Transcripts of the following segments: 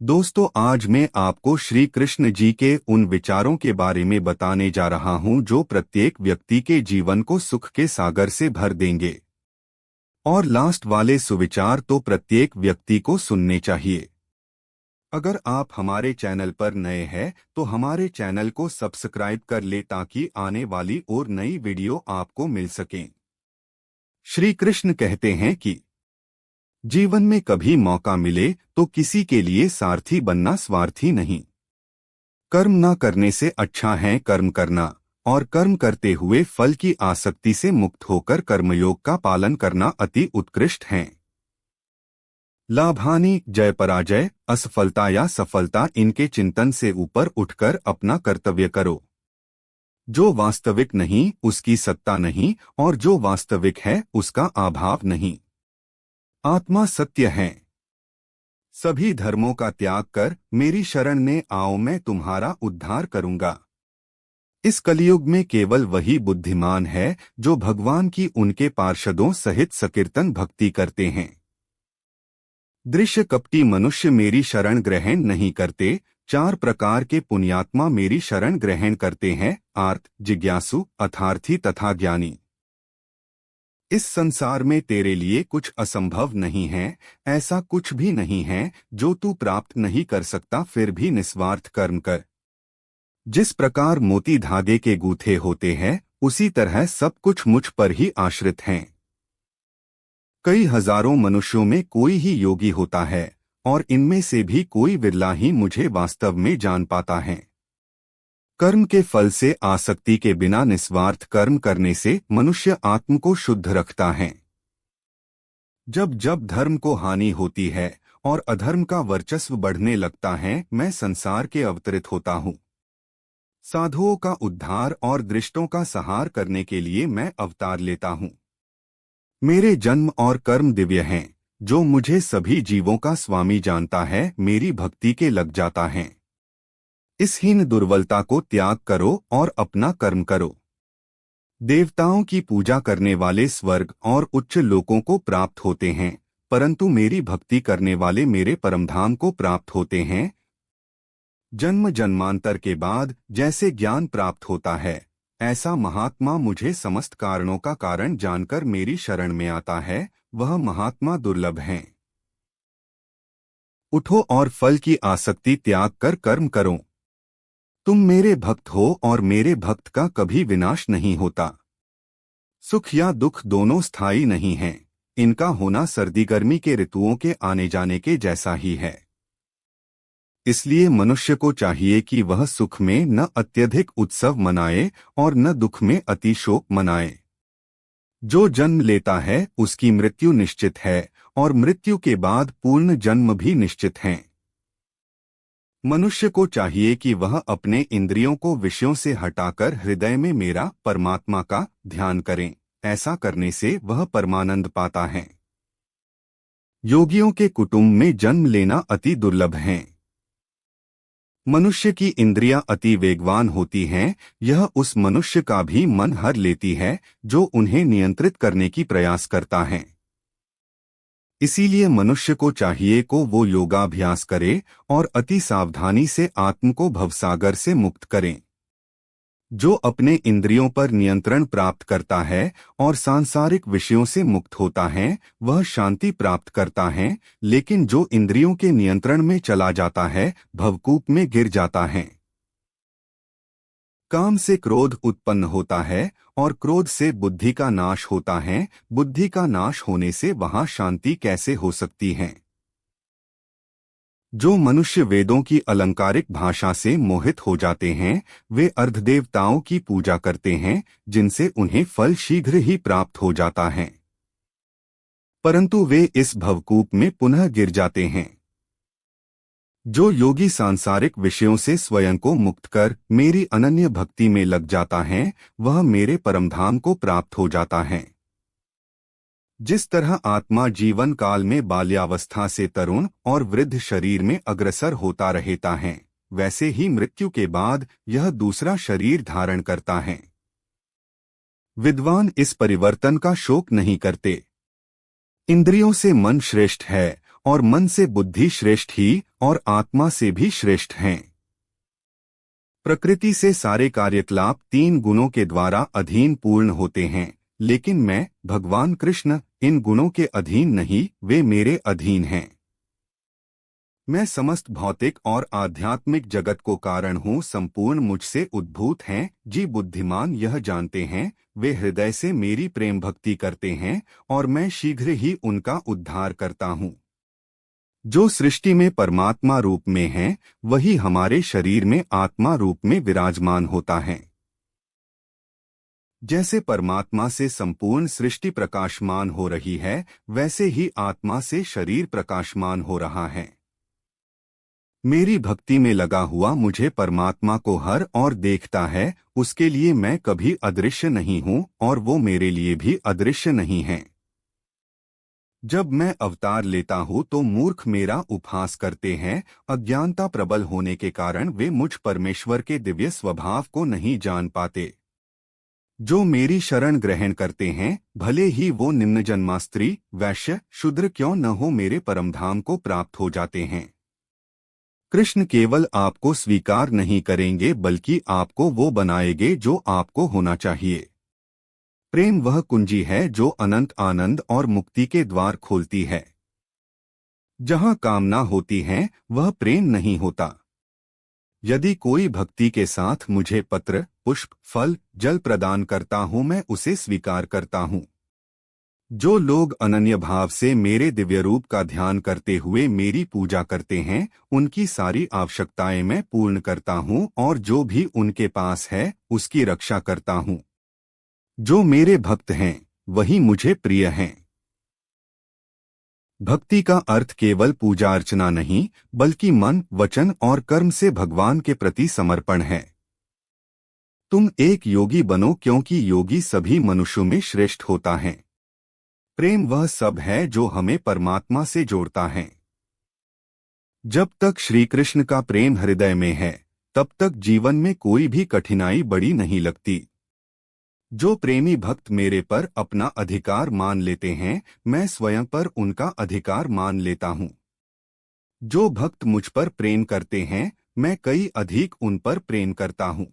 दोस्तों, आज मैं आपको श्री कृष्ण जी के उन विचारों के बारे में बताने जा रहा हूं जो प्रत्येक व्यक्ति के जीवन को सुख के सागर से भर देंगे। और लास्ट वाले सुविचार तो प्रत्येक व्यक्ति को सुनने चाहिए। अगर आप हमारे चैनल पर नए हैं तो हमारे चैनल को सब्सक्राइब कर ले ताकि आने वाली और नई वीडियो आपको मिल सकें। श्री कृष्ण कहते हैं कि जीवन में कभी मौका मिले तो किसी के लिए सारथी बनना स्वार्थी नहीं। कर्म न करने से अच्छा है कर्म करना, और कर्म करते हुए फल की आसक्ति से मुक्त होकर कर्मयोग का पालन करना अति उत्कृष्ट है। लाभ-हानि, जय पराजय, असफलता या सफलता, इनके चिंतन से ऊपर उठकर अपना कर्तव्य करो। जो वास्तविक नहीं उसकी सत्ता नहीं, और जो वास्तविक है उसका अभाव नहीं। आत्मा सत्य है। सभी धर्मों का त्याग कर मेरी शरण में आओ, मैं तुम्हारा उद्धार करूंगा। इस कलयुग में केवल वही बुद्धिमान है जो भगवान की उनके पार्षदों सहित सकीर्तन भक्ति करते हैं। दृश्य कपटी मनुष्य मेरी शरण ग्रहण नहीं करते। 4 प्रकार के पुण्यात्मा मेरी शरण ग्रहण करते हैं: आर्त, जिज्ञासु, अर्थार्थी तथा ज्ञानी। इस संसार में तेरे लिए कुछ असंभव नहीं है। ऐसा कुछ भी नहीं है जो तू प्राप्त नहीं कर सकता, फिर भी निस्वार्थ कर्म कर। जिस प्रकार मोती धागे के गूथे होते हैं उसी तरह सब कुछ मुझ पर ही आश्रित हैं। कई हजारों मनुष्यों में कोई ही योगी होता है, और इनमें से भी कोई विरला ही मुझे वास्तव में जान पाता है। कर्म के फल से आसक्ति के बिना निस्वार्थ कर्म करने से मनुष्य आत्म को शुद्ध रखता है। जब जब धर्म को हानि होती है और अधर्म का वर्चस्व बढ़ने लगता है, मैं संसार के अवतरित होता हूँ। साधुओं का उद्धार और दृष्टों का सहार करने के लिए मैं अवतार लेता हूँ। मेरे जन्म और कर्म दिव्य हैं। जो मुझे सभी जीवों का स्वामी जानता है मेरी भक्ति के लग जाता है। इस हीन दुर्बलता को त्याग करो और अपना कर्म करो। देवताओं की पूजा करने वाले स्वर्ग और उच्च लोकों को प्राप्त होते हैं, परंतु मेरी भक्ति करने वाले मेरे परमधाम को प्राप्त होते हैं। जन्म जन्मांतर के बाद जैसे ज्ञान प्राप्त होता है, ऐसा महात्मा मुझे समस्त कारणों का कारण जानकर मेरी शरण में आता है। वह महात्मा दुर्लभ हैं। उठो और फल की आसक्ति त्याग कर कर्म करो। तुम मेरे भक्त हो और मेरे भक्त का कभी विनाश नहीं होता। सुख या दुख दोनों स्थायी नहीं हैं। इनका होना सर्दी गर्मी के ऋतुओं के आने जाने के जैसा ही है। इसलिए मनुष्य को चाहिए कि वह सुख में न अत्यधिक उत्सव मनाए और न दुख में अति शोक मनाए। जो जन्म लेता है उसकी मृत्यु निश्चित है, और मृत्यु के बाद पूर्ण जन्म भी निश्चित है। मनुष्य को चाहिए कि वह अपने इंद्रियों को विषयों से हटाकर हृदय में मेरा परमात्मा का ध्यान करें। ऐसा करने से वह परमानंद पाता है। योगियों के कुटुंब में जन्म लेना अति दुर्लभ है। मनुष्य की इंद्रियां अति वेगवान होती हैं। यह उस मनुष्य का भी मन हर लेती है जो उन्हें नियंत्रित करने की प्रयास करता है। इसीलिए मनुष्य को चाहिए को वो योगाभ्यास करे और अति सावधानी से आत्म को भवसागर से मुक्त करें। जो अपने इंद्रियों पर नियंत्रण प्राप्त करता है और सांसारिक विषयों से मुक्त होता है वह शांति प्राप्त करता है, लेकिन जो इंद्रियों के नियंत्रण में चला जाता है भवकूप में गिर जाता है। काम से क्रोध उत्पन्न होता है और क्रोध से बुद्धि का नाश होता है। बुद्धि का नाश होने से वहां शांति कैसे हो सकती है? जो मनुष्य वेदों की अलंकारिक भाषा से मोहित हो जाते हैं वे अर्धदेवताओं की पूजा करते हैं, जिनसे उन्हें फल शीघ्र ही प्राप्त हो जाता है, परंतु वे इस भवकूप में पुनः गिर जाते हैं। जो योगी सांसारिक विषयों से स्वयं को मुक्त कर मेरी अनन्य भक्ति में लग जाता है वह मेरे परमधाम को प्राप्त हो जाता है। जिस तरह आत्मा जीवन काल में बाल्यावस्था से तरुण और वृद्ध शरीर में अग्रसर होता रहता है, वैसे ही मृत्यु के बाद यह दूसरा शरीर धारण करता है। विद्वान इस परिवर्तन का शोक नहीं करते। इंद्रियों से मन श्रेष्ठ है और मन से बुद्धि श्रेष्ठ ही और आत्मा से भी श्रेष्ठ हैं। प्रकृति से सारे कार्यकलाप 3 गुणों के द्वारा अधीन पूर्ण होते हैं, लेकिन मैं भगवान कृष्ण इन गुणों के अधीन नहीं, वे मेरे अधीन हैं। मैं समस्त भौतिक और आध्यात्मिक जगत को कारण हूँ, संपूर्ण मुझसे उद्भूत हैं। जी बुद्धिमान यह जानते हैं, वे हृदय से मेरी प्रेम भक्ति करते हैं और मैं शीघ्र ही उनका उद्धार करता हूँ। जो सृष्टि में परमात्मा रूप में है, वही हमारे शरीर में आत्मा रूप में विराजमान होता है। जैसे परमात्मा से संपूर्ण सृष्टि प्रकाशमान हो रही है, वैसे ही आत्मा से शरीर प्रकाशमान हो रहा है। मेरी भक्ति में लगा हुआ मुझे परमात्मा को हर और देखता है, उसके लिए मैं कभी अदृश्य नहीं हूँ और वो मेरे लिए भी अदृश्य नहीं है। जब मैं अवतार लेता हूँ तो मूर्ख मेरा उपहास करते हैं। अज्ञानता प्रबल होने के कारण वे मुझ परमेश्वर के दिव्य स्वभाव को नहीं जान पाते। जो मेरी शरण ग्रहण करते हैं, भले ही वो निम्न जन्मा स्त्री, वैश्य, शूद्र क्यों न हो, मेरे परमधाम को प्राप्त हो जाते हैं। कृष्ण केवल आपको स्वीकार नहीं करेंगे, बल्कि आपको वो बनाएंगे जो आपको होना चाहिए। प्रेम वह कुंजी है जो अनंत आनंद और मुक्ति के द्वार खोलती है। जहाँ कामना होती है, वह प्रेम नहीं होता। यदि कोई भक्ति के साथ मुझे पत्र, पुष्प, फल, जल प्रदान करता हूँ, मैं उसे स्वीकार करता हूँ। जो लोग अनन्य भाव से मेरे दिव्य रूप का ध्यान करते हुए मेरी पूजा करते हैं, उनकी सारी आवश्यकताएं मैं पूर्ण करता हूँ और जो भी उनके पास है, उसकी रक्षा करता हूँ। जो मेरे भक्त हैं, वही मुझे प्रिय हैं। भक्ति का अर्थ केवल पूजा अर्चना नहीं, बल्कि मन, वचन और कर्म से भगवान के प्रति समर्पण है। तुम एक योगी बनो, क्योंकि योगी सभी मनुष्यों में श्रेष्ठ होता है। प्रेम वह सब है जो हमें परमात्मा से जोड़ता है। जब तक श्री कृष्ण का प्रेम हृदय में है, तब तक जीवन में कोई भी कठिनाई बड़ी नहीं लगती। जो प्रेमी भक्त मेरे पर अपना अधिकार मान लेते हैं, मैं स्वयं पर उनका अधिकार मान लेता हूँ। जो भक्त मुझ पर प्रेम करते हैं, मैं कई अधिक उन पर प्रेम करता हूँ।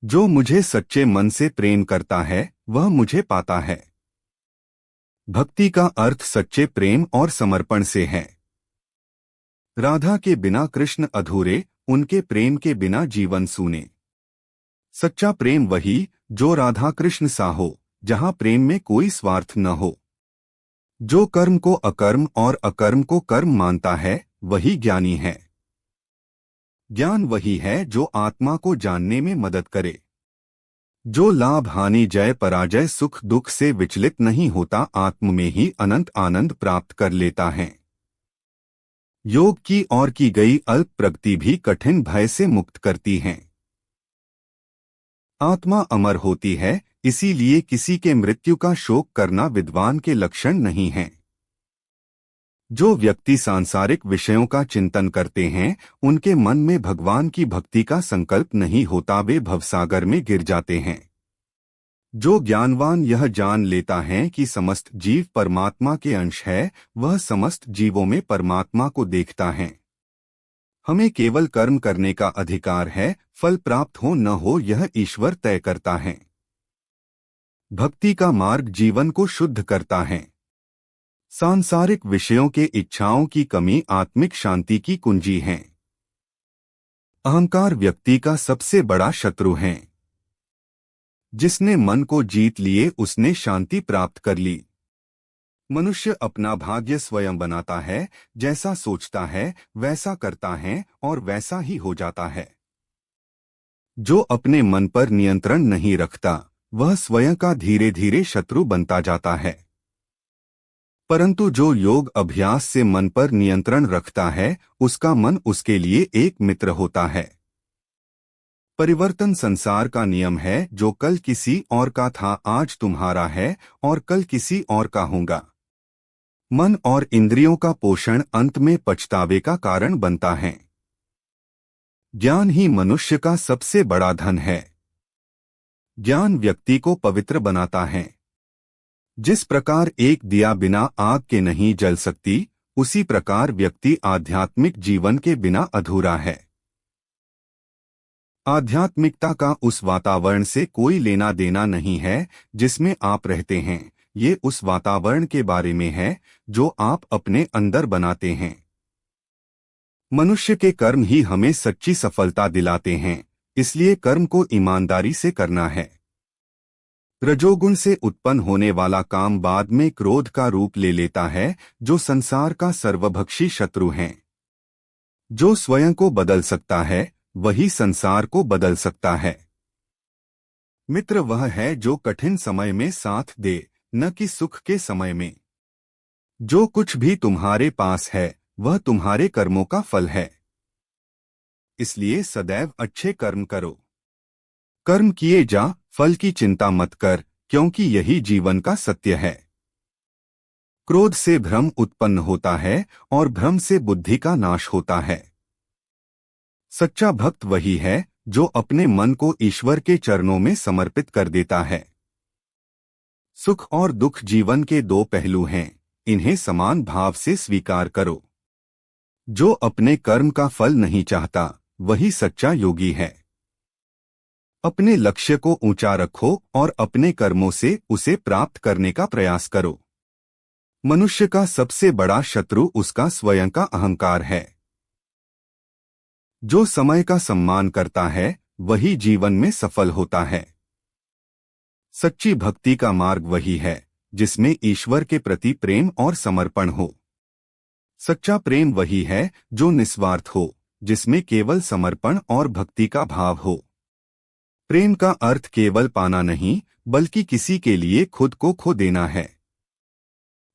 जो मुझे सच्चे मन से प्रेम करता है, वह मुझे पाता है। भक्ति का अर्थ सच्चे प्रेम और समर्पण से है। राधा के बिना कृष्ण अधूरे, उनके प्रेम के बिना जीवन सूने। सच्चा प्रेम वही जो राधा कृष्ण सा हो, जहाँ प्रेम में कोई स्वार्थ न हो। जो कर्म को अकर्म और अकर्म को कर्म मानता है, वही ज्ञानी है। ज्ञान वही है जो आत्मा को जानने में मदद करे। जो लाभ हानि जय पराजय सुख दुख से विचलित नहीं होता, आत्म में ही अनंत आनंद प्राप्त कर लेता है। योग की और की गई अल्प प्रगति भी कठिन भय से मुक्त करती है। आत्मा अमर होती है, इसीलिए किसी के मृत्यु का शोक करना विद्वान के लक्षण नहीं है। जो व्यक्ति सांसारिक विषयों का चिंतन करते हैं, उनके मन में भगवान की भक्ति का संकल्प नहीं होता, वे भवसागर में गिर जाते हैं। जो ज्ञानवान यह जान लेता है कि समस्त जीव परमात्मा के अंश है, वह समस्त जीवों में परमात्मा को देखता है। हमें केवल कर्म करने का अधिकार है, फल प्राप्त हो न हो यह ईश्वर तय करता है। भक्ति का मार्ग जीवन को शुद्ध करता है। सांसारिक विषयों के इच्छाओं की कमी आत्मिक शांति की कुंजी है। अहंकार व्यक्ति का सबसे बड़ा शत्रु है। जिसने मन को जीत लिए, उसने शांति प्राप्त कर ली। मनुष्य अपना भाग्य स्वयं बनाता है, जैसा सोचता है वैसा करता है और वैसा ही हो जाता है। जो अपने मन पर नियंत्रण नहीं रखता, वह स्वयं का धीरे धीरे शत्रु बनता जाता है। परंतु जो योग अभ्यास से मन पर नियंत्रण रखता है, उसका मन उसके लिए एक मित्र होता है। परिवर्तन संसार का नियम है। जो कल किसी और का था, आज तुम्हारा है और कल किसी और का होगा। मन और इंद्रियों का पोषण अंत में पछतावे का कारण बनता है। ज्ञान ही मनुष्य का सबसे बड़ा धन है। ज्ञान व्यक्ति को पवित्र बनाता है। जिस प्रकार एक दिया बिना आग के नहीं जल सकती, उसी प्रकार व्यक्ति आध्यात्मिक जीवन के बिना अधूरा है। आध्यात्मिकता का उस वातावरण से कोई लेना देना नहीं है जिसमें आप रहते हैं, ये उस वातावरण के बारे में है जो आप अपने अंदर बनाते हैं। मनुष्य के कर्म ही हमें सच्ची सफलता दिलाते हैं, इसलिए कर्म को ईमानदारी से करना है। रजोगुण से उत्पन्न होने वाला काम बाद में क्रोध का रूप ले लेता है, जो संसार का सर्वभक्षी शत्रु है। जो स्वयं को बदल सकता है वही संसार को बदल सकता है। मित्र वह है जो कठिन समय में साथ दे, न कि सुख के समय में। जो कुछ भी तुम्हारे पास है वह तुम्हारे कर्मों का फल है, इसलिए सदैव अच्छे कर्म करो। कर्म किए जा, फल की चिंता मत कर, क्योंकि यही जीवन का सत्य है। क्रोध से भ्रम उत्पन्न होता है और भ्रम से बुद्धि का नाश होता है। सच्चा भक्त वही है जो अपने मन को ईश्वर के चरणों में समर्पित कर देता है। सुख और दुख जीवन के दो पहलू हैं, इन्हें समान भाव से स्वीकार करो। जो अपने कर्म का फल नहीं चाहता वही सच्चा योगी है। अपने लक्ष्य को ऊंचा रखो और अपने कर्मों से उसे प्राप्त करने का प्रयास करो। मनुष्य का सबसे बड़ा शत्रु उसका स्वयं का अहंकार है। जो समय का सम्मान करता है वही जीवन में सफल होता है। सच्ची भक्ति का मार्ग वही है जिसमें ईश्वर के प्रति प्रेम और समर्पण हो। सच्चा प्रेम वही है जो निस्वार्थ हो, जिसमें केवल समर्पण और भक्ति का भाव हो। प्रेम का अर्थ केवल पाना नहीं, बल्कि किसी के लिए खुद को खो देना है।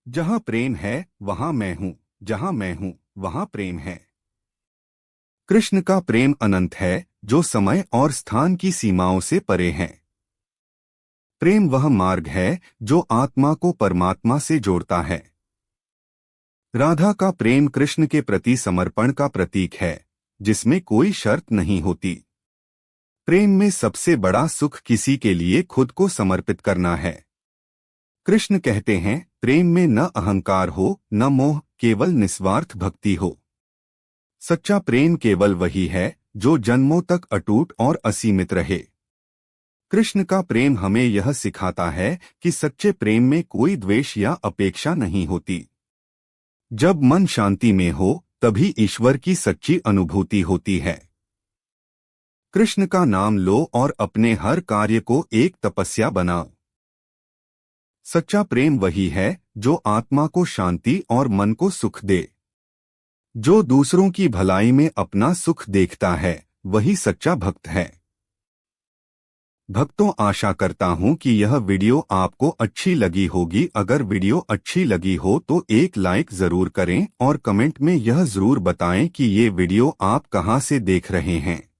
जहां प्रेम है वहां मैं हूं, जहां मैं हूं वहां प्रेम है। कृष्ण का प्रेम अनंत है जो समय और स्थान की सीमाओं से परे है। प्रेम वह मार्ग है जो आत्मा को परमात्मा से जोड़ता है। राधा का प्रेम कृष्ण के प्रति समर्पण का प्रतीक है, जिसमें कोई शर्त नहीं होती। प्रेम में सबसे बड़ा सुख किसी के लिए खुद को समर्पित करना है। कृष्ण कहते हैं, प्रेम में न अहंकार हो न मोह, केवल निस्वार्थ भक्ति हो। सच्चा प्रेम केवल वही है जो जन्मों तक अटूट और असीमित रहे। कृष्ण का प्रेम हमें यह सिखाता है कि सच्चे प्रेम में कोई द्वेष या अपेक्षा नहीं होती। जब मन शांति में हो तभी ईश्वर की सच्ची अनुभूति होती है। कृष्ण का नाम लो और अपने हर कार्य को एक तपस्या बनाओ। सच्चा प्रेम वही है जो आत्मा को शांति और मन को सुख दे। जो दूसरों की भलाई में अपना सुख देखता है वही सच्चा भक्त है। भक्तों, आशा करता हूं कि यह वीडियो आपको अच्छी लगी होगी। अगर वीडियो अच्छी लगी हो तो एक लाइक जरूर करें और कमेंट में यह जरूर बताएं कि ये वीडियो आप कहां से देख रहे हैं।